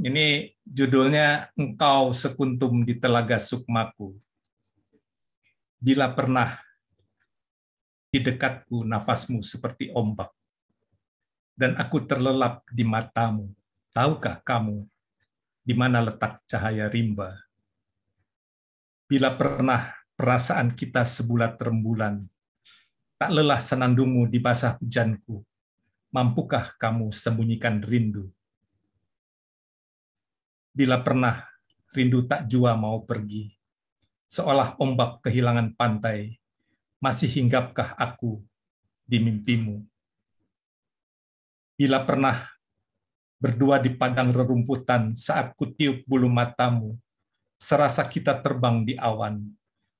Ini judulnya Engkau Sekuntum di Telaga Sukmaku. Bila pernah di dekatku nafasmu seperti ombak, dan aku terlelap di matamu, tahukah kamu di mana letak cahaya rimba? Bila pernah perasaan kita sebulat rembulan, tak lelah senandungmu di basah hujanku, mampukah kamu sembunyikan rindu? Bila pernah rindu tak jua mau pergi, seolah ombak kehilangan pantai, masih hinggapkah aku di mimpimu? Bila pernah berdua di padang rerumputan saat kutiup bulu matamu, serasa kita terbang di awan,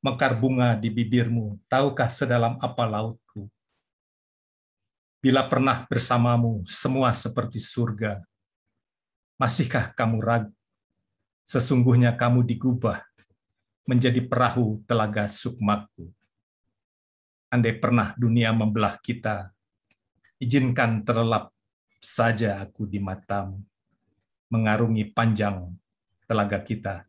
mekar bunga di bibirmu, tahukah sedalam apa lautku? Bila pernah bersamamu, semua seperti surga, masihkah kamu ragu? Sesungguhnya kamu digubah menjadi perahu telaga sukmaku. Andai pernah dunia membelah kita, izinkan terlelap saja aku di matamu, mengarungi panjang telaga kita.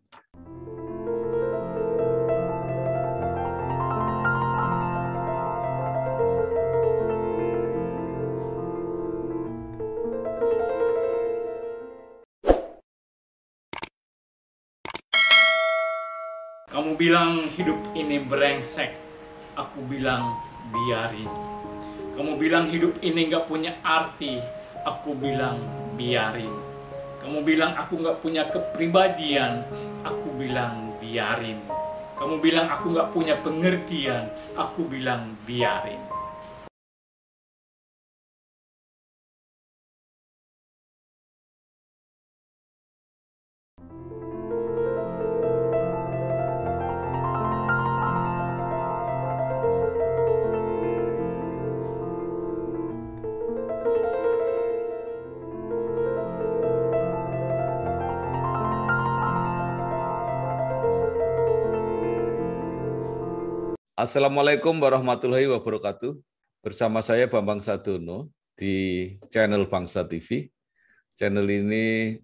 Kamu bilang hidup ini brengsek, aku bilang biarin. Kamu bilang hidup ini gak punya arti, aku bilang biarin. Kamu bilang aku gak punya kepribadian, aku bilang biarin. Kamu bilang aku gak punya pengertian, aku bilang biarin. Assalamualaikum warahmatullahi wabarakatuh. Bersama saya Bambang Sadono di channel Bangsa TV. Channel ini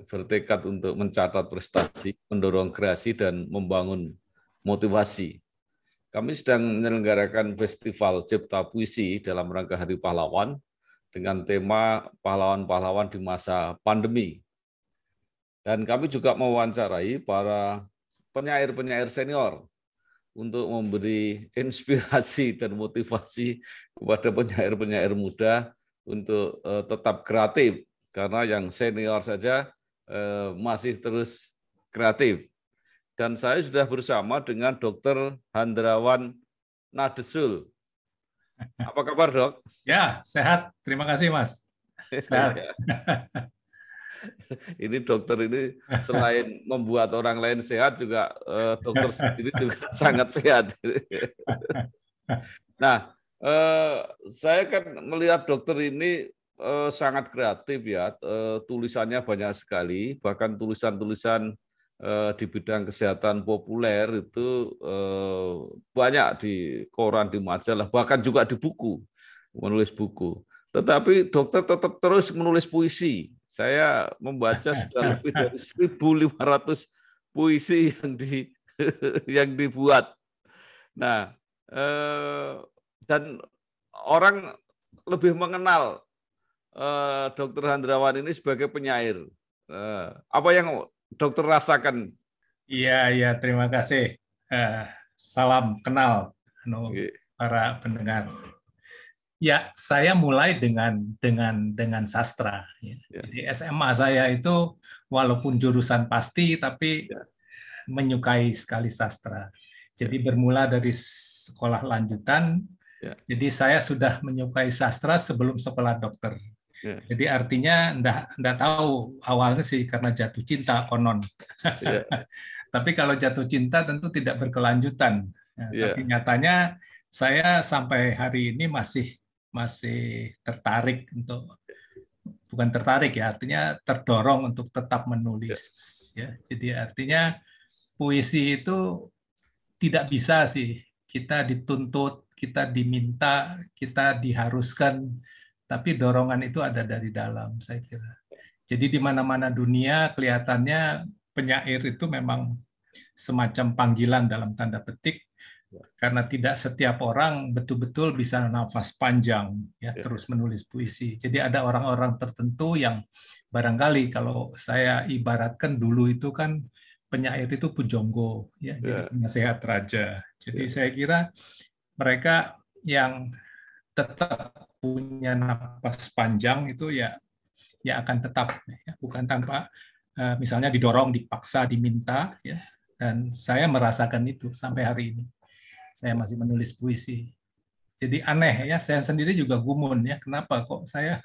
bertekad untuk mencatat prestasi, mendorong kreasi, dan membangun motivasi. Kami sedang menyelenggarakan Festival Cipta Puisi dalam rangka Hari Pahlawan dengan tema pahlawan-pahlawan di masa pandemi. Dan kami juga mewawancarai para penyair-penyair senior untuk memberi inspirasi dan motivasi kepada penyair-penyair muda untuk tetap kreatif, karena yang senior saja masih terus kreatif. Dan saya sudah bersama dengan Dr. Handrawan Nadesul. Apa kabar, Dok? Ya, sehat. Terima kasih, Mas. Sehat. Ini dokter ini selain membuat orang lain sehat juga dokter sendiri juga sangat sehat. Nah, saya kan melihat dokter ini sangat kreatif ya, tulisannya banyak sekali, bahkan tulisan-tulisan di bidang kesehatan populer itu banyak di koran, di majalah, bahkan juga di buku, menulis buku. Tetapi dokter tetap terus menulis puisi. Saya membaca sudah lebih dari 1.500 puisi yang dibuat. Nah, dan orang lebih mengenal Dr. Handrawan ini sebagai penyair. Apa yang dokter rasakan? Iya, terima kasih. Salam kenal para pendengar. Ya, saya mulai dengan sastra. Ya. Jadi SMA saya itu walaupun jurusan pasti, tapi menyukai sekali sastra. Jadi bermula dari sekolah lanjutan. Jadi saya sudah menyukai sastra sebelum sekolah dokter. Jadi artinya enggak tahu awalnya sih karena jatuh cinta konon. Tapi kalau jatuh cinta tentu tidak berkelanjutan. Tapi nyatanya saya sampai hari ini masih tertarik untuk, bukan tertarik ya, artinya terdorong untuk tetap menulis. Ya. Jadi artinya puisi itu tidak bisa sih kita dituntut, kita diminta, kita diharuskan, tapi dorongan itu ada dari dalam, saya kira. Jadi di mana-mana dunia kelihatannya penyair itu memang semacam panggilan dalam tanda petik, karena tidak setiap orang betul-betul bisa nafas panjang ya terus menulis puisi. Jadi ada orang-orang tertentu yang barangkali kalau saya ibaratkan dulu itu kan penyair itu pujonggo ya, jadi penasehat raja. Jadi saya kira mereka yang tetap punya nafas panjang itu ya akan tetap ya, bukan tanpa misalnya didorong, dipaksa, diminta ya. Dan saya merasakan itu sampai hari ini. Saya masih menulis puisi. Jadi aneh ya, saya sendiri juga gumun ya, kenapa kok saya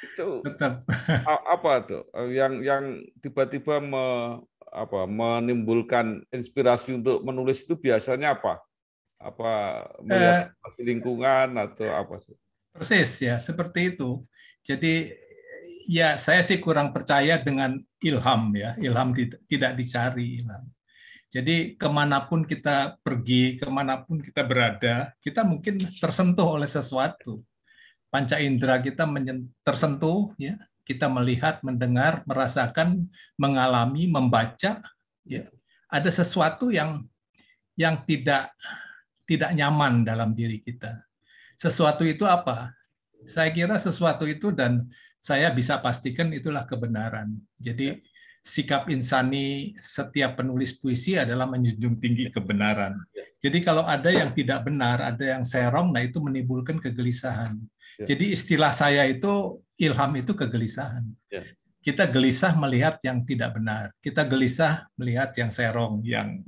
itu tetap apa tuh yang tiba-tiba menimbulkan inspirasi untuk menulis itu biasanya apa? Apa melihat situasi lingkungan atau apa sih? Persis ya, seperti itu. Jadi ya saya sih kurang percaya dengan ilham ya, ilham tidak dicari ilham. Jadi kemanapun kita pergi, kemanapun kita berada, kita mungkin tersentuh oleh sesuatu. Panca indera kita tersentuh, ya. Kita melihat, mendengar, merasakan, mengalami, membaca. Ya. Ada sesuatu yang tidak nyaman dalam diri kita. Sesuatu itu apa? Saya kira sesuatu itu, dan saya bisa pastikan itulah kebenaran. Jadi sikap insani setiap penulis puisi adalah menjunjung tinggi kebenaran. Jadi kalau ada yang tidak benar, ada yang serong, nah itu menimbulkan kegelisahan. Jadi istilah saya itu, ilham itu kegelisahan. Kita gelisah melihat yang tidak benar. Kita gelisah melihat yang serong, yang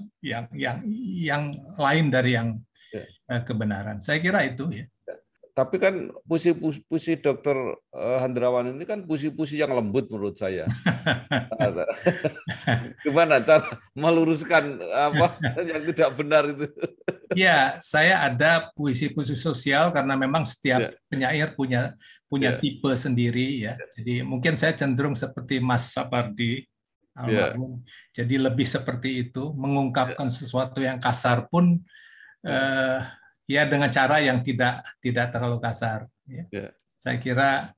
lain dari yang kebenaran. Saya kira itu ya. Tapi kan puisi Dr. Hendrawan ini kan puisi-puisi yang lembut menurut saya. Gimana cara meluruskan apa yang tidak benar itu? Ya, saya ada puisi-puisi sosial karena memang setiap penyair punya tipe sendiri ya. Jadi mungkin saya cenderung seperti Mas Sapardi almarhum. Jadi lebih seperti itu, mengungkapkan sesuatu yang kasar pun ya dengan cara yang tidak terlalu kasar. Ya. Saya kira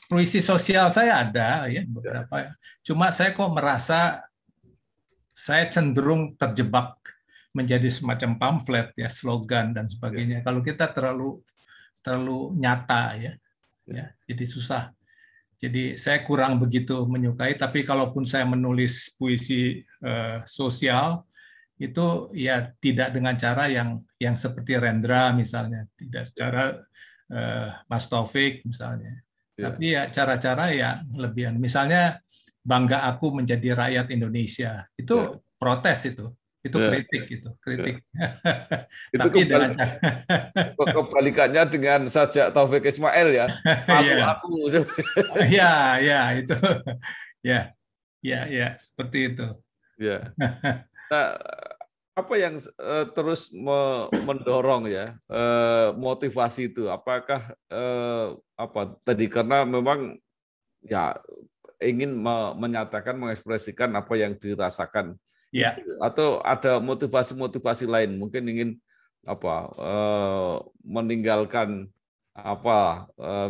puisi sosial saya ada ya beberapa. Cuma saya kok merasa saya cenderung terjebak menjadi semacam pamflet ya, slogan dan sebagainya. Kalau kita terlalu nyata ya, jadi susah. Jadi saya kurang begitu menyukai. Tapi kalaupun saya menulis puisi sosial, itu ya tidak dengan cara yang seperti Rendra misalnya, tidak secara Mas Taufik misalnya, tapi ya cara-cara yang lebih, misalnya bangga aku menjadi rakyat Indonesia, itu protes itu kritik kritik. Itu tapi kebalikannya dengan Sajak Taufik Ismail ya, aku ya itu ya seperti itu. Nah, apa yang terus mendorong ya motivasi itu? Apakah tadi karena memang ya ingin menyatakan, mengekspresikan apa yang dirasakan, atau ada motivasi lain? Mungkin ingin meninggalkan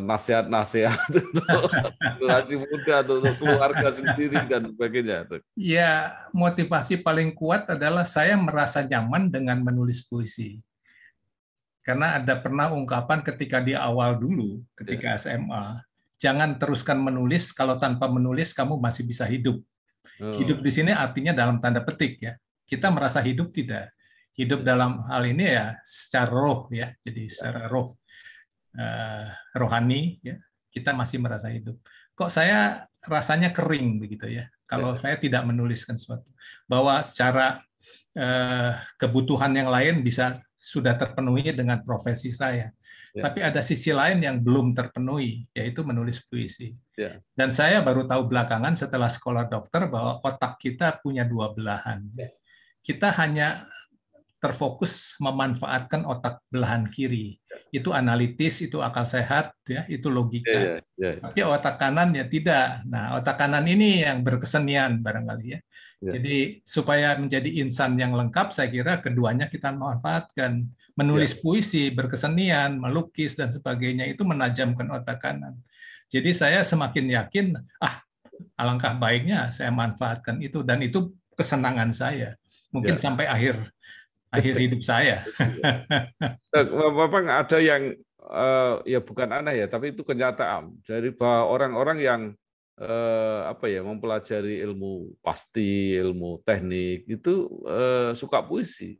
nasihat-nasihat untuk generasi muda atau untuk keluarga sendiri dan sebagainya. Ya, motivasi paling kuat adalah saya merasa nyaman dengan menulis puisi. Karena ada pernah ungkapan ketika di awal dulu, ketika SMA, jangan teruskan menulis, kalau tanpa menulis kamu masih bisa hidup. Hidup di sini artinya dalam tanda petik ya. Kita merasa hidup tidak. Hidup dalam hal ini ya secara roh ya. Jadi secara rohani ya, kita masih merasa hidup. Kok saya rasanya kering begitu ya kalau saya tidak menuliskan sesuatu, bahwa secara kebutuhan yang lain sudah terpenuhi dengan profesi saya, tapi ada sisi lain yang belum terpenuhi, yaitu menulis puisi. Dan saya baru tahu belakangan setelah sekolah dokter bahwa otak kita punya dua belahan. Kita hanya terfokus memanfaatkan otak belahan kiri. Itu analitis, itu akal sehat, ya, itu logika. Tapi otak kanan ya tidak. Nah, otak kanan ini yang berkesenian barangkali ya. Jadi supaya menjadi insan yang lengkap, saya kira keduanya kita manfaatkan. Menulis puisi, berkesenian, melukis dan sebagainya itu menajamkan otak kanan. Jadi saya semakin yakin, alangkah baiknya saya manfaatkan itu, dan itu kesenangan saya. Mungkin sampai akhir hidup saya. Bapak ada yang ya bukan aneh ya, tapi itu kenyataan dari bahwa orang-orang yang mempelajari ilmu pasti, ilmu teknik itu suka puisi.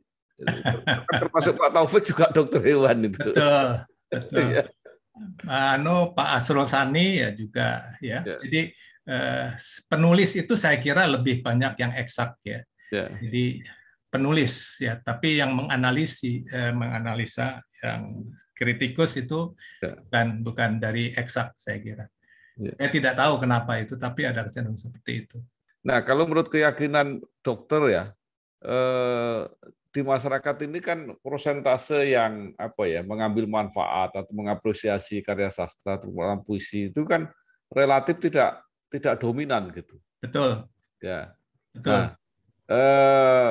Termasuk Pak Taufik juga dokter hewan itu. Betul, betul. Pak Asrul Sani ya juga ya. Jadi penulis itu saya kira lebih banyak yang eksak ya. Jadi penulis ya, tapi yang menganalisa yang kritikus itu bukan dari eksak saya kira. Saya tidak tahu kenapa itu, tapi ada kecenderungan seperti itu. Nah, kalau menurut keyakinan dokter ya, di masyarakat ini kan persentase yang mengambil manfaat atau mengapresiasi karya sastra terutama puisi itu kan relatif tidak dominan gitu. Betul. Ya. Betul. Nah,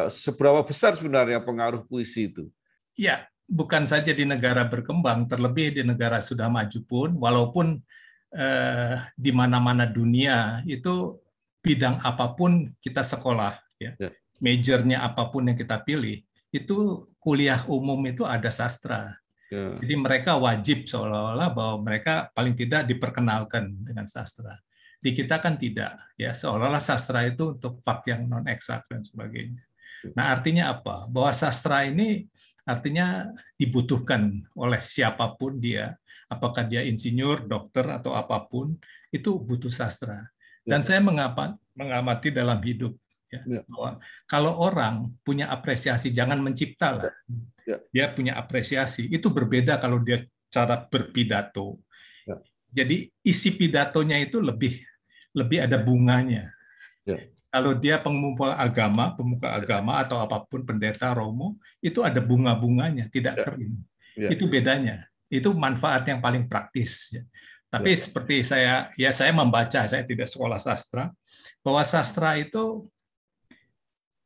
seberapa besar sebenarnya pengaruh puisi itu? Ya, bukan saja di negara berkembang, terlebih di negara sudah maju pun, walaupun di mana-mana dunia itu bidang apapun kita sekolah, ya. Majornya apapun yang kita pilih, itu kuliah umum itu ada sastra. Jadi mereka wajib seolah-olah bahwa mereka paling tidak diperkenalkan dengan sastra. Di kita kan tidak, ya, seolah-olah sastra itu untuk fak yang non eksak dan sebagainya. Nah, artinya apa? Bahwa sastra ini artinya dibutuhkan oleh siapapun dia, apakah dia insinyur, dokter atau apapun, itu butuh sastra. Dan saya mengamati dalam hidup, ya, bahwa kalau orang punya apresiasi, jangan mencipta lah, dia punya apresiasi, itu berbeda kalau dia cara berpidato. Jadi isi pidatonya itu lebih ada bunganya. Kalau dia pemuka agama atau apapun, pendeta, romo, itu ada bunga-bunganya, tidak kering. Itu bedanya. Itu manfaat yang paling praktis. Tapi seperti saya membaca, saya tidak sekolah sastra, bahwa sastra itu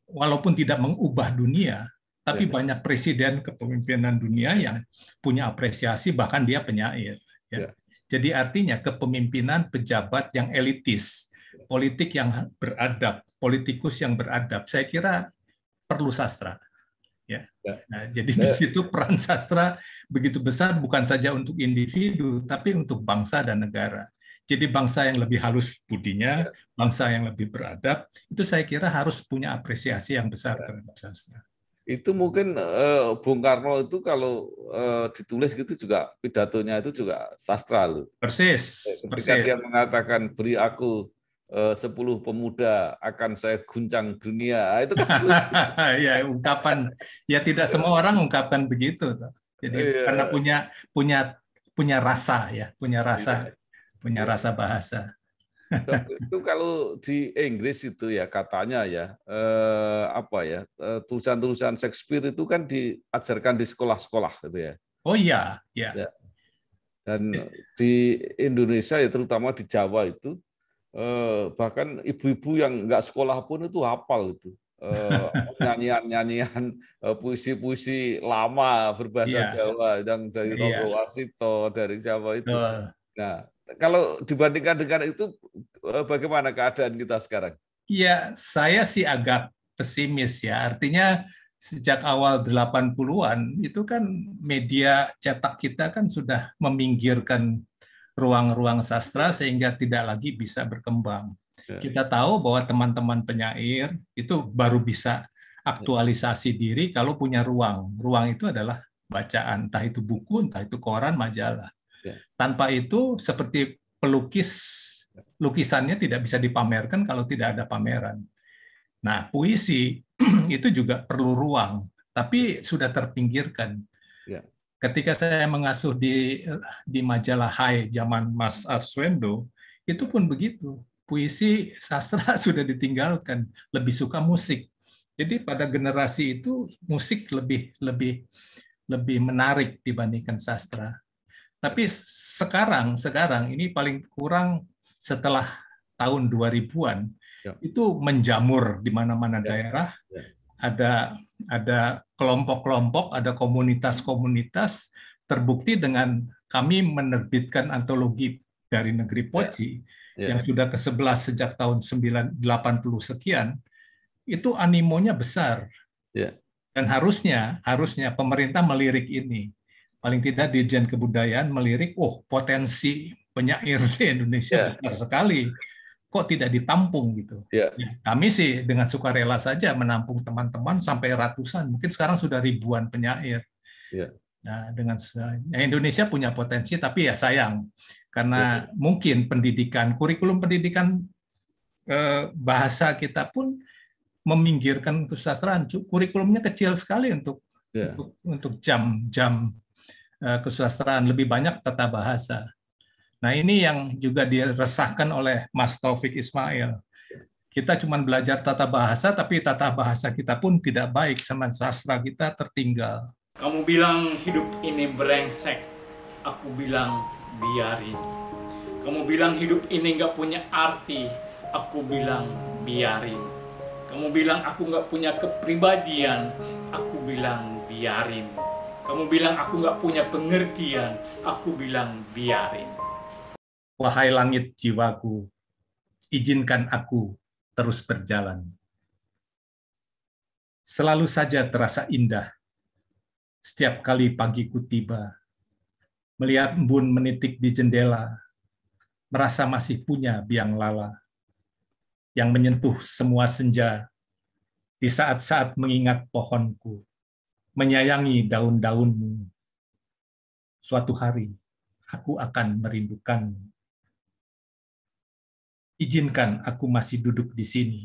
walaupun tidak mengubah dunia, tapi banyak presiden kepemimpinan dunia yang punya apresiasi, bahkan dia penyair. Jadi artinya kepemimpinan pejabat yang elitis, politik yang beradab, politikus yang beradab, saya kira perlu sastra. Ya. Nah, jadi di situ peran sastra begitu besar, bukan saja untuk individu, tapi untuk bangsa dan negara. Jadi bangsa yang lebih halus budinya, bangsa yang lebih beradab, itu saya kira harus punya apresiasi yang besar terhadap sastra. Itu mungkin Bung Karno itu kalau ditulis gitu juga pidatonya itu juga sastra loh. Persis. Ketika dia mengatakan beri aku 10 pemuda akan saya guncang dunia, itu kan ya ungkapan, ya tidak semua orang ungkapkan begitu. Jadi karena punya rasa ya, punya rasa bahasa. Itu kalau di Inggris itu ya katanya ya tulisan-tulisan Shakespeare itu kan diajarkan di sekolah-sekolah gitu ya. Oh iya, ya. Dan di Indonesia ya terutama di Jawa itu bahkan ibu-ibu yang nggak sekolah pun itu hafal itu nyanyian puisi-puisi lama berbahasa Jawa yang dari Rogo Warsito dari Jawa itu. Nah, kalau dibandingkan dengan itu, bagaimana keadaan kita sekarang? Ya, saya sih agak pesimis ya. Artinya sejak awal 80-an itu kan media cetak kita kan sudah meminggirkan ruang-ruang sastra sehingga tidak lagi bisa berkembang. Kita tahu bahwa teman-teman penyair itu baru bisa aktualisasi diri kalau punya ruang. Ruang itu adalah bacaan, entah itu buku, entah itu koran, majalah. Tanpa itu seperti pelukis, lukisannya tidak bisa dipamerkan kalau tidak ada pameran. Nah, puisi itu juga perlu ruang, tapi sudah terpinggirkan. Ketika saya mengasuh di majalah Hai zaman Mas Arswendo, itu pun begitu. Puisi sastra sudah ditinggalkan, lebih suka musik. Jadi pada generasi itu musik lebih menarik dibandingkan sastra. Tapi sekarang ini paling kurang setelah tahun 2000-an itu menjamur di mana-mana daerah. Ada kelompok-kelompok, ada komunitas-komunitas, terbukti dengan kami menerbitkan antologi dari negeri Poci yang sudah ke-11 sejak tahun 80 sekian, itu animonya besar. Dan harusnya pemerintah melirik ini. Paling tidak Dirjen Kebudayaan melirik, potensi penyair di Indonesia besar sekali. Kok tidak ditampung gitu? Ya, kami sih dengan sukarela saja menampung teman-teman sampai ratusan, mungkin sekarang sudah ribuan penyair. Nah, Indonesia punya potensi, tapi ya sayang karena mungkin kurikulum pendidikan bahasa kita pun meminggirkan kesusastraan. Kurikulumnya kecil sekali untuk jam kesusastraan, lebih banyak tata bahasa. Nah, ini yang juga diresahkan oleh Mas Taufik Ismail. Kita cuma belajar tata bahasa, tapi tata bahasa kita pun tidak baik, sama sastra kita tertinggal. Kamu bilang hidup ini brengsek, aku bilang biarin. Kamu bilang hidup ini nggak punya arti, aku bilang biarin. Kamu bilang aku nggak punya kepribadian, aku bilang biarin. Kamu bilang aku nggak punya pengertian, aku bilang biarin. Wahai langit jiwaku, izinkan aku terus berjalan. Selalu saja terasa indah setiap kali pagiku tiba, melihat embun menitik di jendela, merasa masih punya biang lala yang menyentuh semua senja di saat-saat mengingat pohonku, menyayangi daun-daunmu. Suatu hari aku akan merindukanmu. Izinkan aku masih duduk di sini,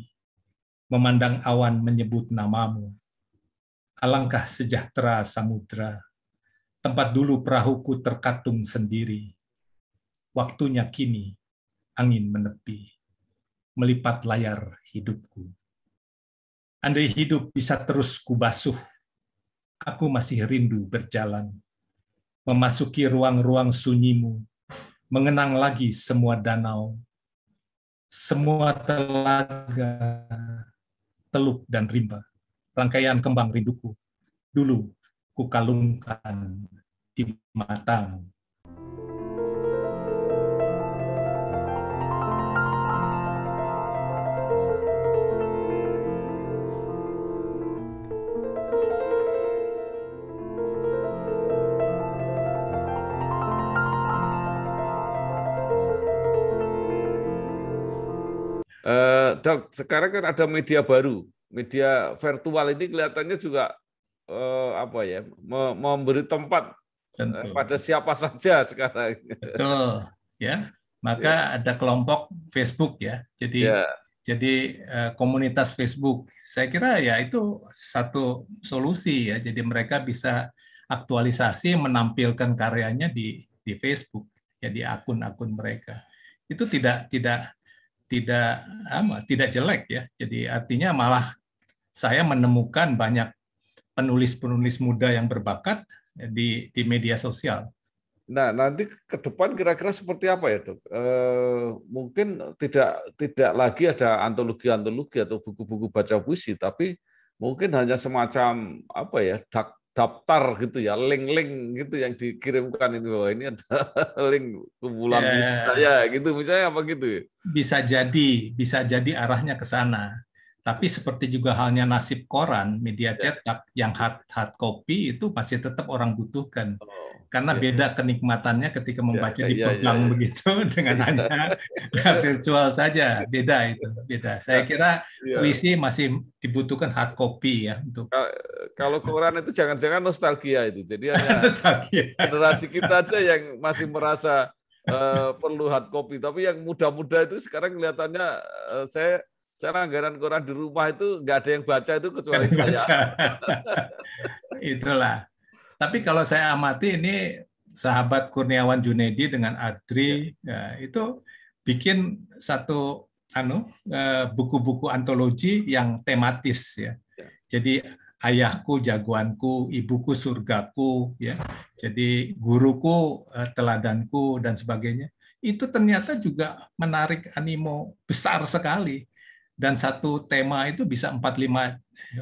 memandang awan menyebut namamu. Alangkah sejahtera samudra, tempat dulu perahuku terkatung sendiri. Waktunya kini angin menepi, melipat layar hidupku. Andai hidup bisa terus kubasuh, aku masih rindu berjalan, memasuki ruang-ruang sunyimu, mengenang lagi semua danau, semua telaga, teluk dan rimba, rangkaian kembang rinduku, dulu kukalungkan di matamu. Dok, sekarang kan ada media baru, media virtual ini kelihatannya juga memberi tempat pada siapa saja sekarang. Betul, ya. Maka ada kelompok Facebook ya. Jadi komunitas Facebook. Saya kira ya itu satu solusi ya. Jadi mereka bisa aktualisasi, menampilkan karyanya di Facebook ya, di akun-akun mereka. Itu tidak jelek ya. Jadi artinya malah saya menemukan banyak penulis-penulis muda yang berbakat di media sosial. Nah, nanti ke depan kira-kira seperti apa ya, Dok? Mungkin tidak lagi ada antologi-antologi atau buku-buku baca puisi, tapi mungkin hanya semacam daftar gitu ya, link-link gitu yang dikirimkan ini, bahwa ini ada link kumpulan saya gitu, misalnya apa gitu ya? Bisa jadi arahnya ke sana. Tapi seperti juga halnya nasib koran, media cetak yang hard copy itu masih tetap orang butuhkan. Karena beda kenikmatannya ketika membaca dipegang begitu dengan hanya virtual saja, beda. Saya kira puisi masih dibutuhkan hard copy ya untuk. Kalau koran itu jangan-jangan nostalgia itu, jadi hanya generasi kita aja yang masih merasa perlu hard copy, tapi yang muda-muda itu sekarang kelihatannya saya langganan koran di rumah itu nggak ada yang baca itu kecuali saya. Itulah. Tapi kalau saya amati ini sahabat Kurniawan Junedi dengan Adri itu bikin satu buku-buku antologi yang tematis ya. Jadi ayahku jagoanku, ibuku surgaku ya. Jadi guruku teladanku dan sebagainya. Itu ternyata juga menarik animo besar sekali. Dan satu tema itu bisa 4-5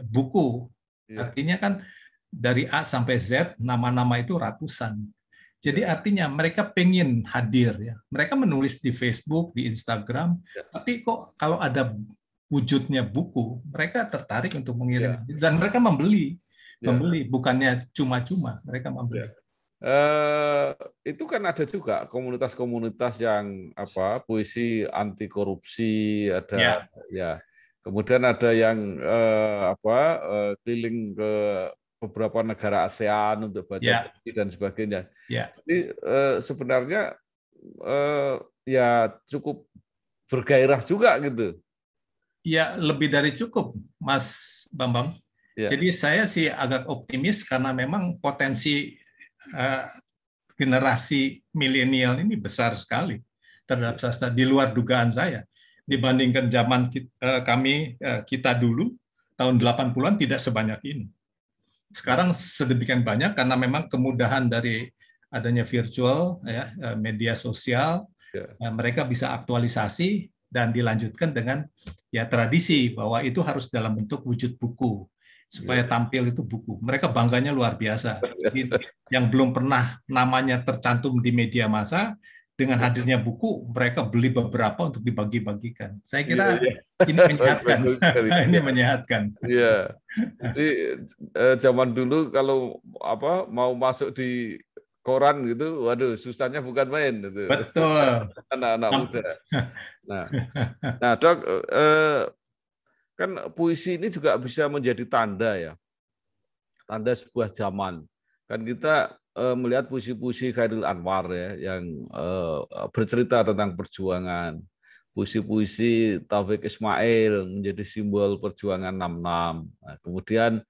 buku. Artinya kan dari A sampai Z, nama-nama itu ratusan. Jadi artinya mereka pengen hadir ya. Mereka menulis di Facebook, di Instagram, tapi kok kalau ada wujudnya buku, mereka tertarik untuk mengirim dan mereka membeli, bukannya cuma-cuma, mereka membeli. Itu kan ada juga komunitas-komunitas yang puisi anti korupsi ada kemudian ada yang keliling ke beberapa negara ASEAN untuk baca puisi dan sebagainya. Jadi sebenarnya ya cukup bergairah juga gitu. Ya, lebih dari cukup, Mas Bambang. Jadi saya sih agak optimis karena memang potensi generasi milenial ini besar sekali terhadap sastra di luar dugaan saya. Dibandingkan zaman kita dulu tahun 80-an tidak sebanyak ini. Sekarang sedemikian banyak karena memang kemudahan dari adanya virtual media sosial, mereka bisa aktualisasi dan dilanjutkan dengan tradisi bahwa itu harus dalam bentuk wujud buku supaya tampil itu buku. Mereka bangganya luar biasa. Jadi, yang belum pernah namanya tercantum di media massa, dengan hadirnya buku mereka beli beberapa untuk dibagi-bagikan. Saya kira ini menyehatkan. Ini menyehatkan. Iya. Jadi zaman dulu kalau mau masuk di koran gitu, waduh susahnya bukan main gitu. Betul. Anak-anak muda. Nah, Dok, kan puisi ini juga bisa menjadi tanda ya. Tanda sebuah zaman. Kan kita melihat puisi-puisi Chairil Anwar ya, yang bercerita tentang perjuangan. Puisi-puisi Taufik Ismail menjadi simbol perjuangan 66. Nah, kemudian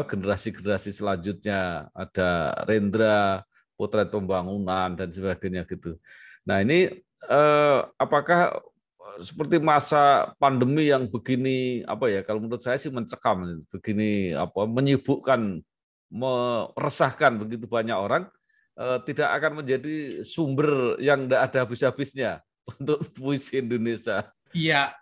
generasi-generasi selanjutnya ada Rendra, Potret Pembangunan dan sebagainya gitu. Nah ini apakah seperti masa pandemi yang begini kalau menurut saya sih mencekam, begini menyibukkan, meresahkan begitu banyak orang, tidak akan menjadi sumber yang tidak ada habis-habisnya untuk puisi Indonesia. Iya,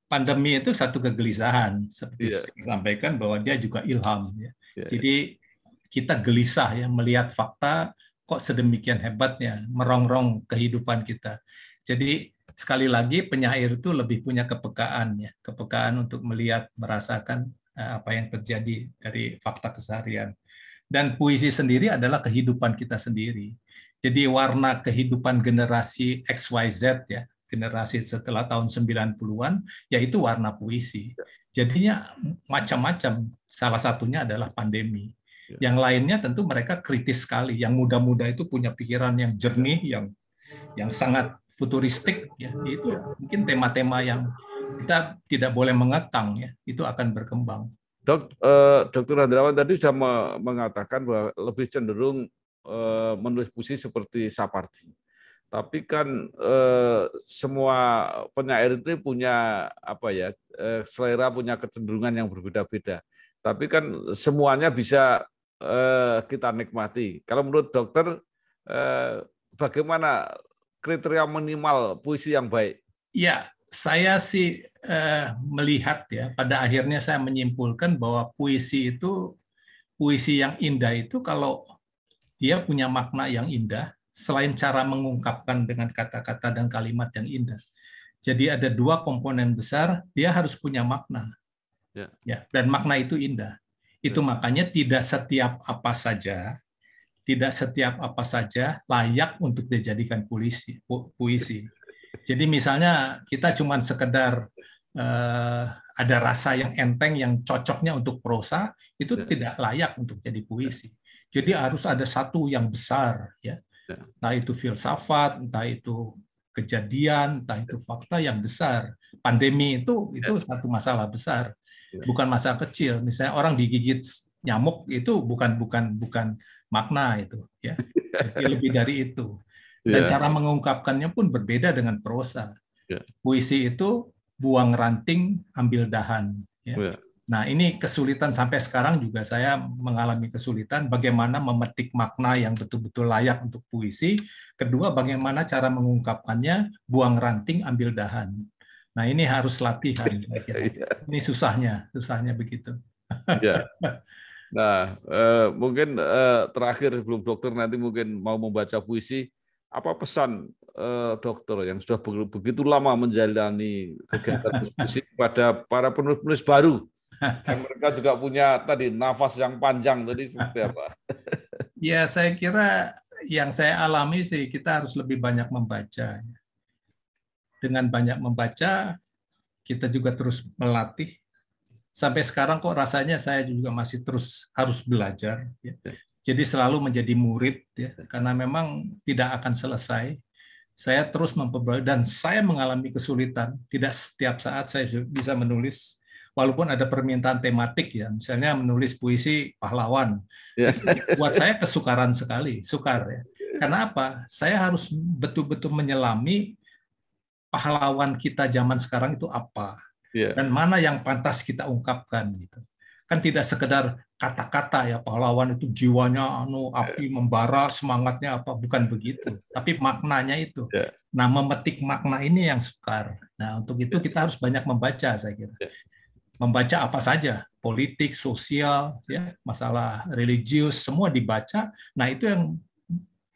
pandemi itu satu kegelisahan seperti saya sampaikan bahwa dia juga ilham. Jadi kita gelisah melihat fakta kok sedemikian hebatnya merongrong kehidupan kita. Jadi sekali lagi penyair itu lebih punya kepekaan untuk melihat, merasakan apa yang terjadi dari fakta keseharian. Dan puisi sendiri adalah kehidupan kita sendiri. Jadi warna kehidupan generasi XYZ generasi setelah tahun 90-an, yaitu warna puisi. Jadinya macam-macam, salah satunya adalah pandemi. Yang lainnya tentu mereka kritis sekali, yang muda-muda itu punya pikiran yang jernih, yang sangat futuristik, itu mungkin tema-tema yang kita tidak boleh mengekang, itu akan berkembang. Dr. Hendrawan tadi sudah mengatakan bahwa lebih cenderung menulis puisi seperti Sapardi. Tapi kan semua penyair itu punya selera, punya kecenderungan yang berbeda-beda. Tapi kan semuanya bisa kita nikmati. Kalau menurut dokter, bagaimana kriteria minimal puisi yang baik? Ya, saya sih melihat pada akhirnya saya menyimpulkan bahwa puisi yang indah itu kalau dia punya makna yang indah, selain cara mengungkapkan dengan kata-kata dan kalimat yang indah. Jadi ada dua komponen besar, dia harus punya makna. Dan makna itu indah. Itu makanya tidak setiap apa saja layak untuk dijadikan puisi. Jadi misalnya kita cuma sekedar ada rasa yang enteng yang cocoknya untuk prosa, itu tidak layak untuk jadi puisi. Jadi harus ada satu yang besar, entah itu filsafat, entah itu kejadian, entah itu fakta yang besar. Pandemi itu satu masalah besar, bukan masalah kecil. Misalnya orang digigit nyamuk itu bukan makna itu, Jadi lebih dari itu. Dan cara mengungkapkannya pun berbeda dengan prosa. Puisi itu buang ranting, ambil dahan. Nah, ini kesulitan sampai sekarang juga saya mengalami kesulitan bagaimana memetik makna yang betul-betul layak untuk puisi. Kedua, bagaimana cara mengungkapkannya, buang ranting, ambil dahan. Nah, ini harus latihan. Ini susahnya begitu. Nah, mungkin terakhir sebelum dokter nanti mungkin mau membaca puisi, apa pesan dokter yang sudah begitu lama menjalani kegiatan puisi kepada para penulis-penulis baru, yang mereka juga punya tadi nafas yang panjang tadi seperti apa? Ya, saya kira yang saya alami sih kita harus lebih banyak membaca. Dengan banyak membaca, kita juga terus melatih. Sampai sekarang kok rasanya saya juga masih terus harus belajar. Ya. Jadi selalu menjadi murid, ya, karena memang tidak akan selesai. Saya terus memperbaiki dan saya mengalami kesulitan. Tidak setiap saat saya bisa menulis, walaupun ada permintaan tematik ya, misalnya menulis puisi pahlawan. Ya. Itu buat saya kesukaran sekali, sukar ya. Karena apa? Saya harus betul-betul menyelami pahlawan kita zaman sekarang itu apa. Dan mana yang pantas kita ungkapkan gitu. Kan tidak sekedar kata-kata ya, pahlawan itu jiwanya api membara, semangatnya apa, bukan begitu, tapi maknanya itu. Nah, memetik makna ini yang sukar. Nah, untuk itu kita harus banyak membaca, saya kira. Membaca apa saja, politik, sosial, ya, masalah religius, semua dibaca. Nah, itu yang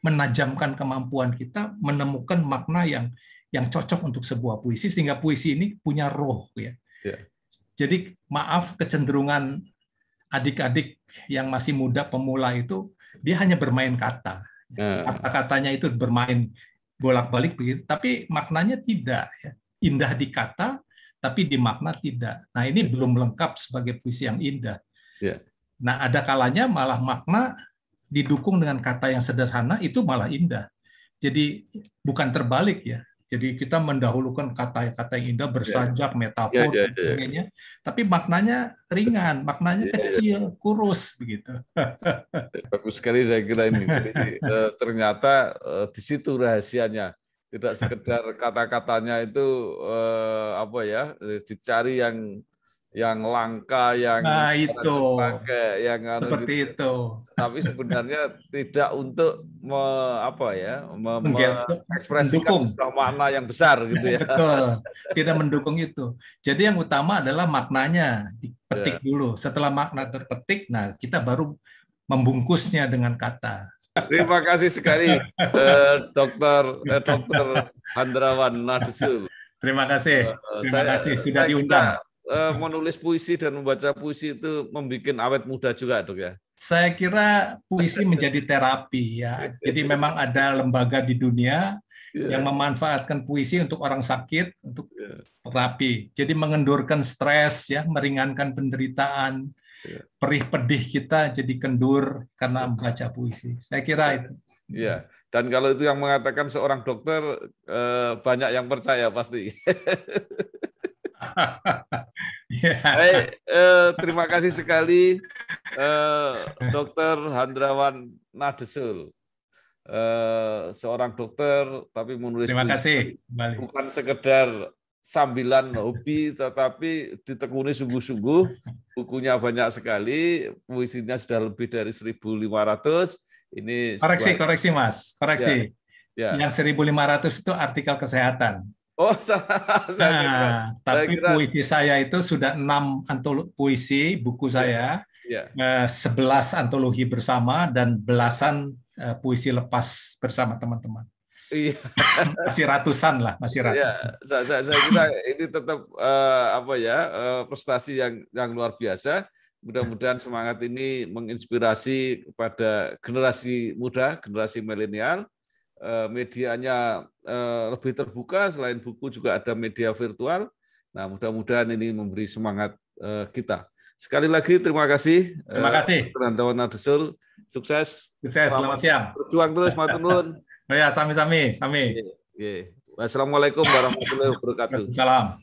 menajamkan kemampuan kita menemukan makna yang cocok untuk sebuah puisi, sehingga puisi ini punya roh ya. Jadi maaf, kecenderungan adik-adik yang masih muda pemula itu dia hanya bermain kata. Kata-katanya itu bermain bolak-balik begitu, tapi maknanya tidak ya. Indah di kata tapi di makna tidak. Nah, ini belum lengkap sebagai puisi yang indah. Nah, ada kalanya malah makna didukung dengan kata yang sederhana itu malah indah. Jadi bukan terbalik ya. Jadi kita mendahulukan kata-kata yang indah, bersajak, metafor, dan sebagainya. Tapi maknanya ringan, maknanya kecil, kurus begitu. Bagus sekali saya kira ini. Jadi, ternyata di situ rahasianya. Tidak sekedar kata-katanya itu apa ya, dicari yang langka, yang itu pakai, yang seperti gitu. itu. Tapi sebenarnya tidak untuk mengekspresikan makna yang besar gitu ya. Betul, tidak mendukung itu. Jadi yang utama adalah maknanya dipetik dulu. Setelah makna terpetik, nah kita baru membungkusnya dengan kata. Terima kasih sekali, Dokter Handrawan Nahdesul. Terima kasih kasih sudah diundang. Menulis puisi dan membaca puisi itu membuat awet muda juga, Dok ya? Saya kira puisi menjadi terapi ya. Jadi memang ada lembaga di dunia yang memanfaatkan puisi untuk orang sakit, untuk terapi. Jadi mengendurkan stres ya, meringankan penderitaan, perih pedih kita jadi kendur karena membaca puisi. Saya kira itu. Iya. Dan kalau itu yang mengatakan seorang dokter, banyak yang percaya pasti. Baik, terima kasih sekali Dokter Handrawan Nahdesul, seorang dokter tapi menulis terima puisi kasih. Bukan sekedar sambilan hobi, tetapi ditekuni sungguh-sungguh. Bukunya banyak sekali, puisinya sudah lebih dari 1.500. Ini koreksi Mas, koreksi. Yang 1.500 itu artikel kesehatan. Oh, tapi puisi saya itu sudah 6 puisi, buku saya, 11 antologi bersama, dan belasan puisi lepas bersama teman-teman. Masih ratusan lah, masih ratusan. Saya kira ini tetap prestasi yang luar biasa. Mudah-mudahan semangat ini menginspirasi kepada generasi muda, generasi milenial. Medianya lebih terbuka, selain buku juga ada media virtual. Nah, mudah-mudahan ini memberi semangat kita. Sekali lagi terima kasih. Terima kasih. Handrawan Nahdesul, sukses. Selamat siang. Berjuang terus, matur nuwun. Ya, sami-sami. Wassalamualaikum warahmatullahi wabarakatuh. Salam.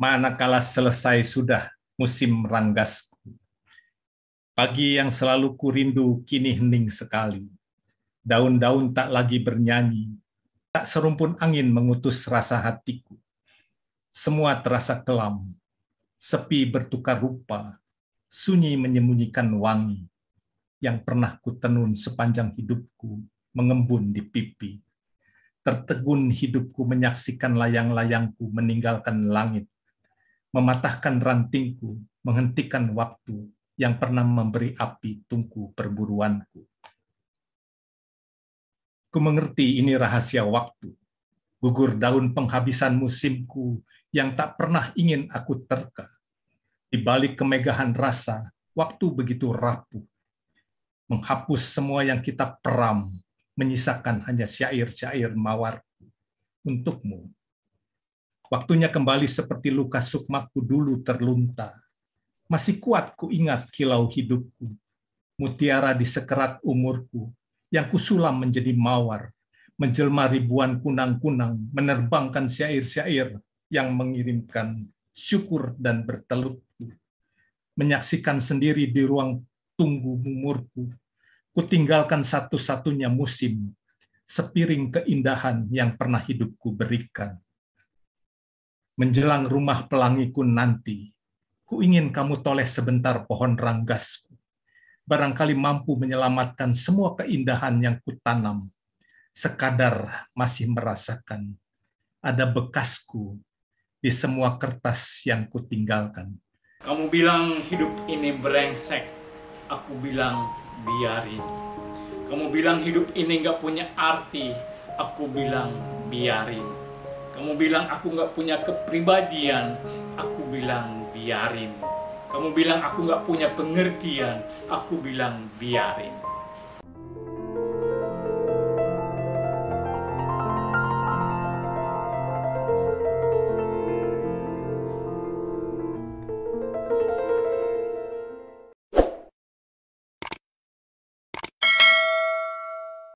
Manakala selesai sudah musim ranggasku, pagi yang selalu kurindu kini hening sekali. Daun-daun tak lagi bernyanyi, tak serumpun angin mengutus rasa hatiku. Semua terasa kelam, sepi bertukar rupa, sunyi menyembunyikan wangi yang pernah kutenun sepanjang hidupku mengembun di pipi. Tertegun hidupku menyaksikan layang-layangku meninggalkan langit, mematahkan rantingku, menghentikan waktu yang pernah memberi api tungku perburuanku. Ku mengerti ini rahasia waktu, gugur daun penghabisan musimku yang tak pernah ingin aku terka. Di balik kemegahan rasa, waktu begitu rapuh, menghapus semua yang kita peram, menyisakan hanya syair-syair mawarku untukmu. Waktunya kembali seperti luka sukmaku dulu terlunta. Masih kuat ku ingat kilau hidupku, mutiara di sekerat umurku, yang kusulam menjadi mawar, menjelma ribuan kunang-kunang, menerbangkan syair-syair yang mengirimkan syukur dan bertelutku. Menyaksikan sendiri di ruang tunggu umurku, kutinggalkan satu-satunya musim, sepiring keindahan yang pernah hidupku berikan. Menjelang rumah pelangiku nanti, ku ingin kamu toleh sebentar pohon ranggasku. Barangkali mampu menyelamatkan semua keindahan yang kutanam. Sekadar masih merasakan ada bekasku di semua kertas yang kutinggalkan. Kamu bilang hidup ini brengsek, aku bilang biarin. Kamu bilang hidup ini nggak punya arti, aku bilang biarin. Kamu bilang aku nggak punya kepribadian, aku bilang biarin. Kamu bilang aku nggak punya pengertian, aku bilang biarin.